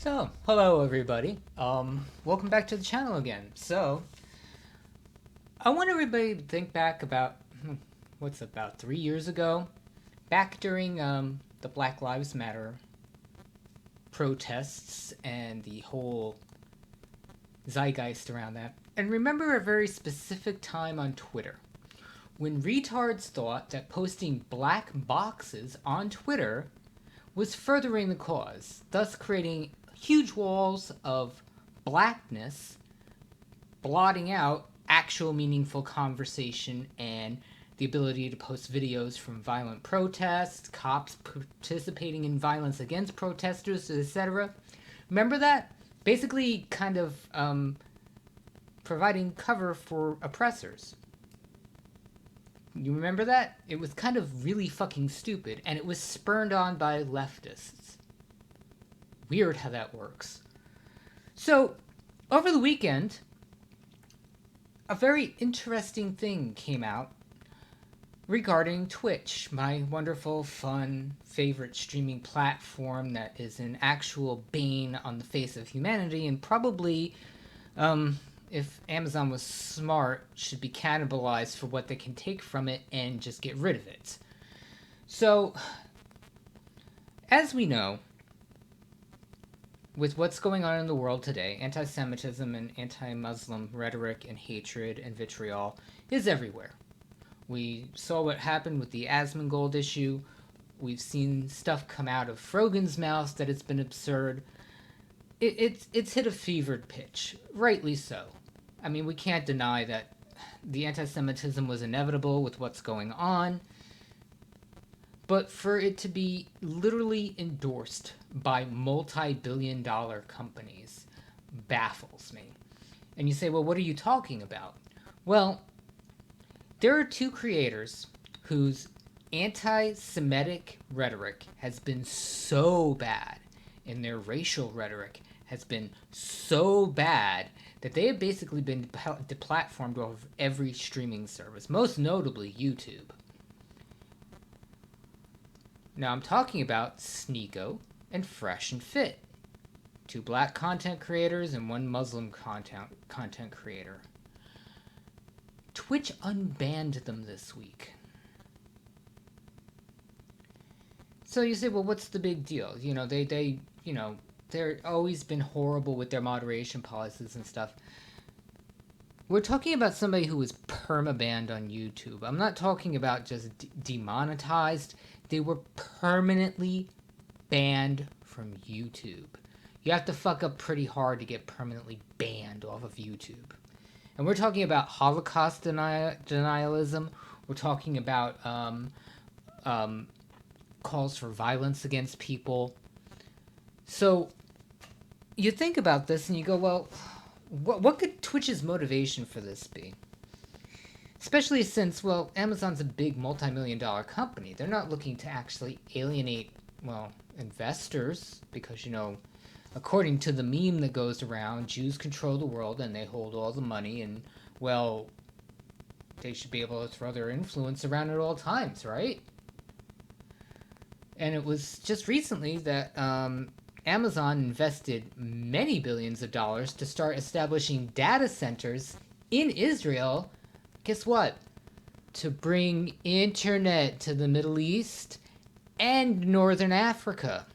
So, hello everybody. Welcome back to the channel again. So, I want everybody to think back about what's about 3 years ago, back during the Black Lives Matter protests and the whole zeitgeist around that, and remember a very specific time on Twitter when retards thought that posting black boxes on Twitter was furthering the cause, thus creating huge walls of blackness, blotting out actual meaningful conversation and the ability to post videos from violent protests, cops participating in violence against protesters, etc. Remember that? Basically, kind of providing cover for oppressors. You remember that? It was kind of really fucking stupid, and it was spurned on by leftists. Weird how that works. So, over the weekend, a very interesting thing came out regarding Twitch, my wonderful, fun, favorite streaming platform that is an actual bane on the face of humanity and probably, if Amazon was smart, should be cannibalized for what they can take from it and just get rid of it. So, as we know, with what's going on in the world today, anti-Semitism and anti-Muslim rhetoric and hatred and vitriol is everywhere. We saw what happened with the Asmongold issue. We've seen stuff come out of Frogan's mouth that it's been absurd. It's hit a fevered pitch, rightly so. I mean, we can't deny that the anti-Semitism was inevitable with what's going on, but for it to be literally endorsed by multi-billion-dollar companies baffles me. And you say, well, what are you talking about? Well, there are two creators whose anti-Semitic rhetoric has been so bad, and their racial rhetoric has been so bad that they have basically been deplatformed off of every streaming service, most notably YouTube. Now I'm talking about Sneeko and Fresh and Fit, two black content creators and one Muslim content creator. Twitch unbanned them this week. So you say, well, what's the big deal? You know, they're always been horrible with their moderation policies and stuff. We're talking about somebody who was permabanned on YouTube. I'm not talking about just demonetized. They were permanently banned from YouTube. You have to fuck up pretty hard to get permanently banned off of YouTube. And we're talking about Holocaust denialism. We're talking about calls for violence against people. So you think about this and you go, well, what could Twitch's motivation for this be? Especially since, well, Amazon's a big multi-million-dollar company. They're not looking to actually alienate, well, investors because, according to the meme that goes around, Jews control the world and they hold all the money and, well, they should be able to throw their influence around at all times, right? And it was just recently that Amazon invested many billions of dollars to start establishing data centers in Israel. Guess what? To bring internet to the Middle East and Northern Africa.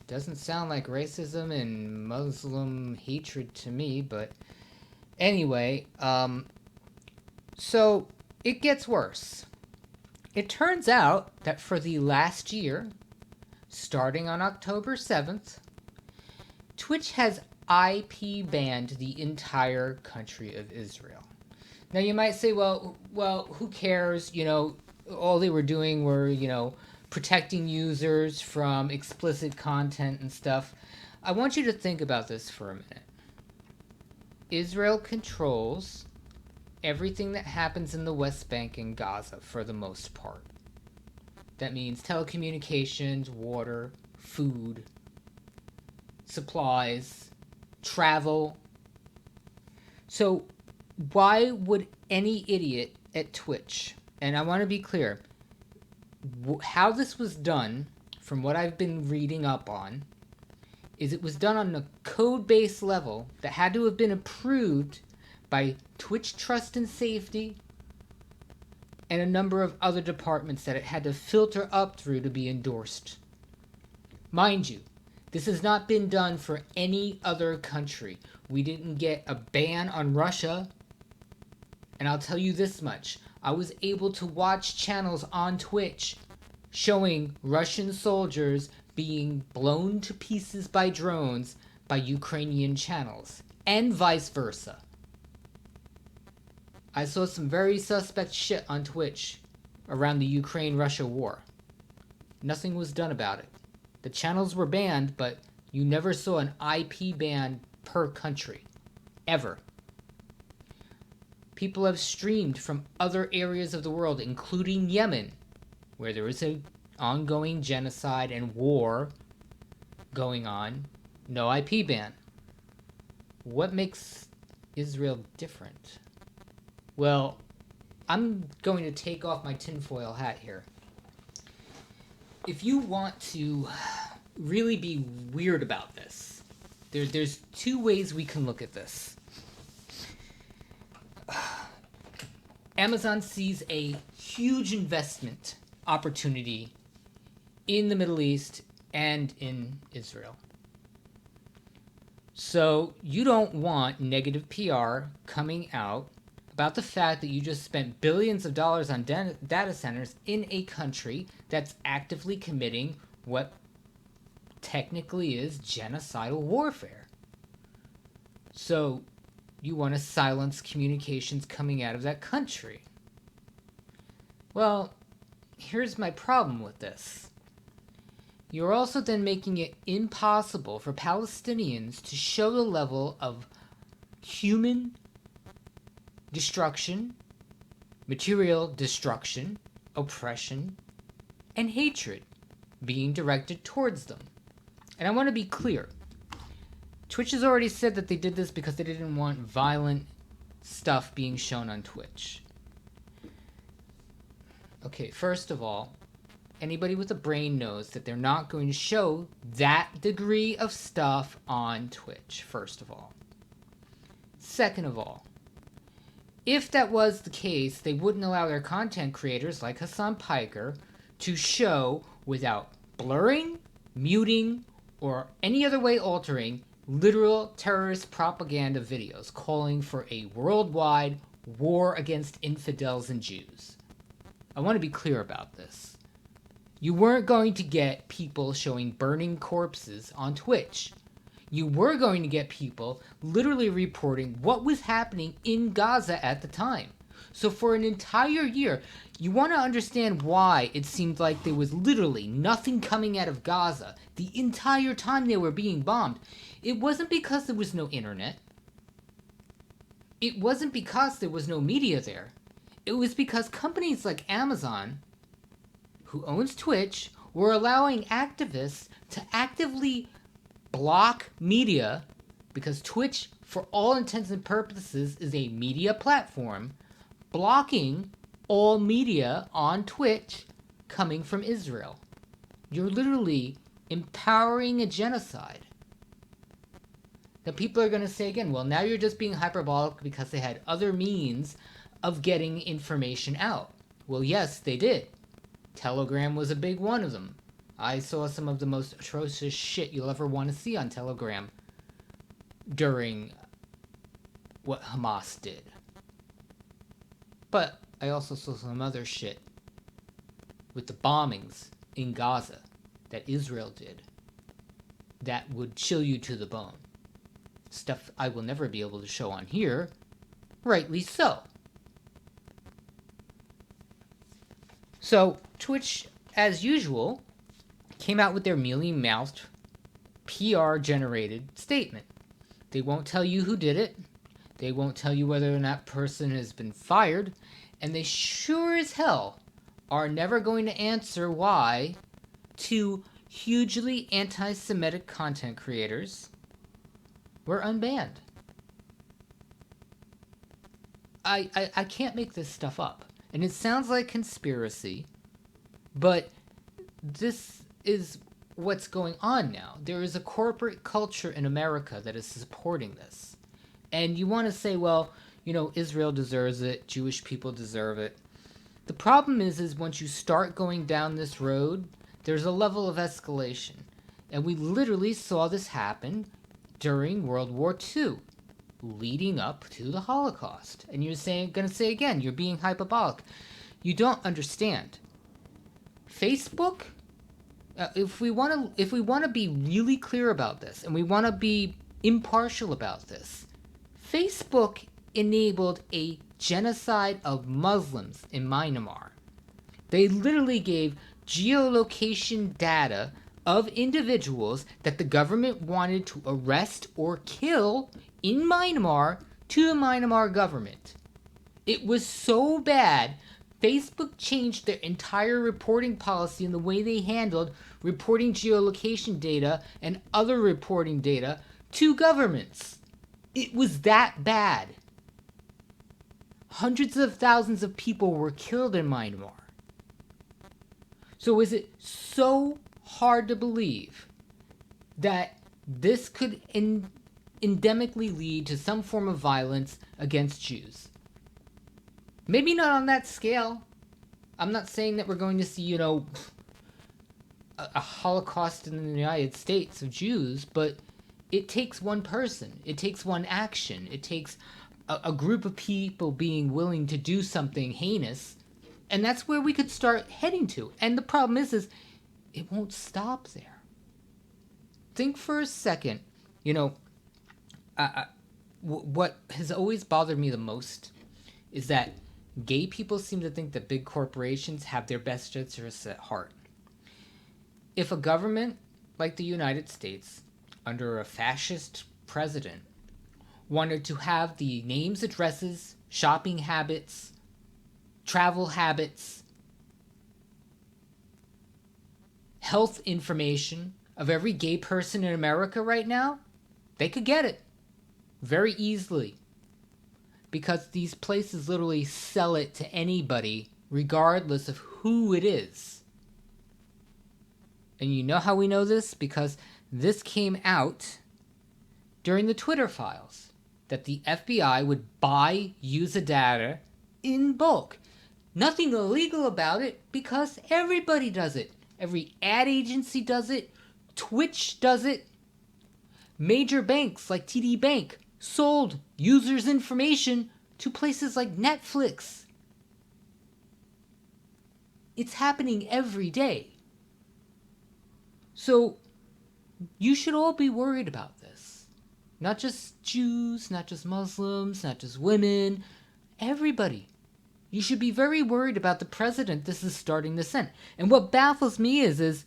Doesn't sound like racism and Muslim hatred to me, but anyway, so it gets worse. It turns out that for the last year, starting on October 7th, Twitch has IP banned the entire country of Israel. Now you might say, well, who cares? All they were doing were, protecting users from explicit content and stuff. I want you to think about this for a minute. Israel controls everything that happens in the West Bank and Gaza for the most part. That means telecommunications, water, food, supplies, travel. So why would any idiot at Twitch, and I want to be clear, how this was done from what I've been reading up on, is it was done on a code-based level that had to have been approved by Twitch Trust and Safety and a number of other departments that it had to filter up through to be endorsed. Mind you, this has not been done for any other country. We didn't get a ban on Russia. And I'll tell you this much. I was able to watch channels on Twitch showing Russian soldiers being blown to pieces by drones by Ukrainian channels, and vice versa. I saw some very suspect shit on Twitch around the Ukraine-Russia war. Nothing was done about it. The channels were banned, but you never saw an IP ban per country. Ever. People have streamed from other areas of the world, including Yemen, where there is an ongoing genocide and war going on. No IP ban. What makes Israel different? Well, I'm going to take off my tinfoil hat here. If you want to really be weird about this, there's two ways we can look at this. Amazon sees a huge investment opportunity in the Middle East and in Israel. So you don't want negative PR coming out about the fact that you just spent billions of dollars on data centers in a country that's actively committing what technically is genocidal warfare. So you want to silence communications coming out of that country. Well, here's my problem with this. You're also then making it impossible for Palestinians to show the level of human destruction, material destruction, oppression, and hatred being directed towards them. And I want to be clear. Twitch has already said that they did this because they didn't want violent stuff being shown on Twitch. Okay, first of all, anybody with a brain knows that they're not going to show that degree of stuff on Twitch, first of all. Second of all, if that was the case, they wouldn't allow their content creators like Hassan Piker to show without blurring, muting, or any other way altering literal terrorist propaganda videos calling for a worldwide war against infidels and Jews. I want to be clear about this. You weren't going to get people showing burning corpses on Twitch. You were going to get people literally reporting what was happening in Gaza at the time. So for an entire year, you want to understand why it seemed like there was literally nothing coming out of Gaza the entire time they were being bombed. It wasn't because there was no internet. It wasn't because there was no media there. It was because companies like Amazon, who owns Twitch, were allowing activists to actively block media, because Twitch, for all intents and purposes, is a media platform, blocking all media on Twitch coming from Israel. You're literally empowering a genocide. Now people are going to say again, well, now you're just being hyperbolic because they had other means of getting information out. Well, yes, they did. Telegram was a big one of them. I saw some of the most atrocious shit you'll ever want to see on Telegram during what Hamas did. But I also saw some other shit with the bombings in Gaza that Israel did that would chill you to the bone. Stuff I will never be able to show on here, rightly so. So, Twitch, as usual, came out with their mealy-mouthed, PR-generated statement. They won't tell you who did it. They won't tell you whether or not that person has been fired. And they sure as hell are never going to answer why two hugely anti-Semitic content creators were unbanned. I can't make this stuff up. And it sounds like conspiracy, but this is what's going on now. There is a corporate culture in America that is supporting this. And you want to say, well, Israel deserves it, Jewish people deserve it. The problem is once you start going down this road, there's a level of escalation. And we literally saw this happen during World War II, leading up to the Holocaust. And you're going to say again, you're being hyperbolic. You don't understand. Facebook, if we want to be really clear about this, and we want to be impartial about this, Facebook enabled a genocide of Muslims in Myanmar. They literally gave geolocation data of individuals that the government wanted to arrest or kill in Myanmar to the Myanmar government. It was so bad, Facebook changed their entire reporting policy and the way they handled reporting geolocation data and other reporting data to governments. It was that bad. Hundreds of thousands of people were killed in Myanmar. So is it so hard to believe that this could endemically lead to some form of violence against Jews? Maybe not on that scale. I'm not saying that we're going to see, a Holocaust in the United States of Jews, but it takes one person. It takes one action. It takes a group of people being willing to do something heinous, and that's where we could start heading to. And the problem is it won't stop there. Think for a second, what has always bothered me the most is that gay people seem to think that big corporations have their best interests at heart. If a government like the United States, under a fascist president, wanted to have the names, addresses, shopping habits, travel habits, health information of every gay person in America right now, they could get it very easily. Because these places literally sell it to anybody, regardless of who it is. And you know how we know this? Because this came out during the Twitter files, that the FBI would buy user data in bulk. Nothing illegal about it, because everybody does it. Every ad agency does it. Twitch does it. Major banks like TD Bank sold users' information to places like Netflix. It's happening every day. So you should all be worried about this. Not just Jews, not just Muslims, not just women, everybody. You should be very worried about the president this is starting to send. And what baffles me is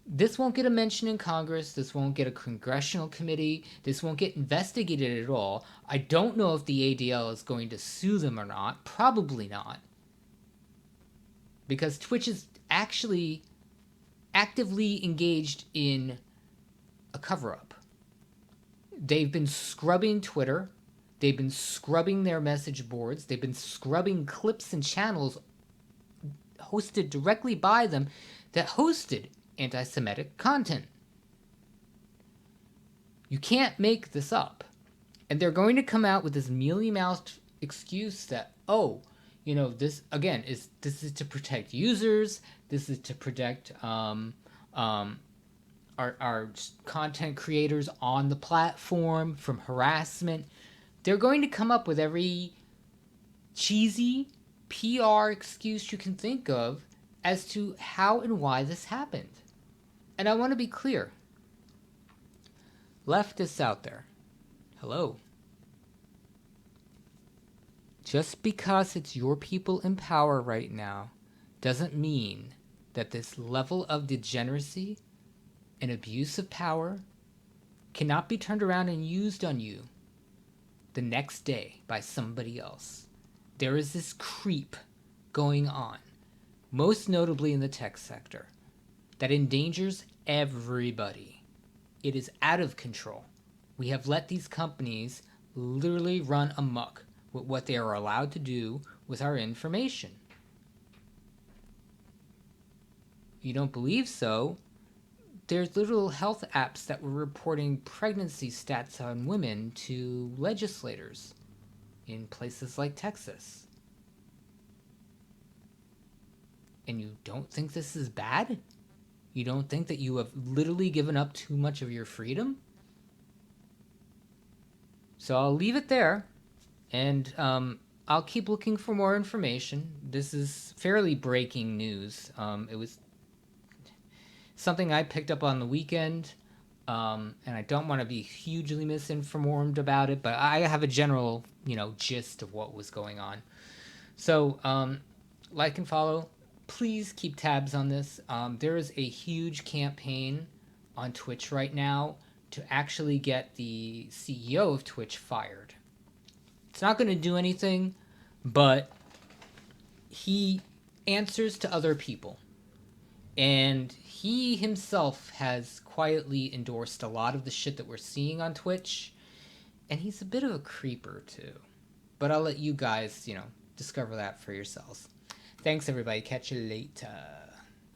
this won't get a mention in Congress. This won't get a congressional committee. This won't get investigated at all. I don't know if the ADL is going to sue them or not. Probably not. Because Twitch is actually actively engaged in a cover-up. They've been scrubbing Twitter. They've been scrubbing their message boards. They've been scrubbing clips and channels hosted directly by them that hosted anti-Semitic content. You can't make this up. And they're going to come out with this mealy-mouthed excuse that, this is to protect users. This is to protect our content creators on the platform from harassment. They're going to come up with every cheesy PR excuse you can think of as to how and why this happened. And I want to be clear. Leftists out there, hello. Just because it's your people in power right now doesn't mean that this level of degeneracy and abuse of power cannot be turned around and used on you the next day by somebody else. There is this creep going on, most notably in the tech sector, that endangers everybody. It is out of control. We have let these companies literally run amok with what they are allowed to do with our information. If you don't believe so, there's little health apps that were reporting pregnancy stats on women to legislators in places like Texas. And you don't think this is bad? You don't think that you have literally given up too much of your freedom? So I'll leave it there, and I'll keep looking for more information. This is fairly breaking news. It was something I picked up on the weekend, and I don't want to be hugely misinformed about it, but I have a general, gist of what was going on. So, like and follow. Please keep tabs on this. There is a huge campaign on Twitch right now to actually get the CEO of Twitch fired. It's not going to do anything, but he answers to other people. And he himself has quietly endorsed a lot of the shit that we're seeing on Twitch. And he's a bit of a creeper, too. But I'll let you guys, discover that for yourselves. Thanks, everybody. Catch you later.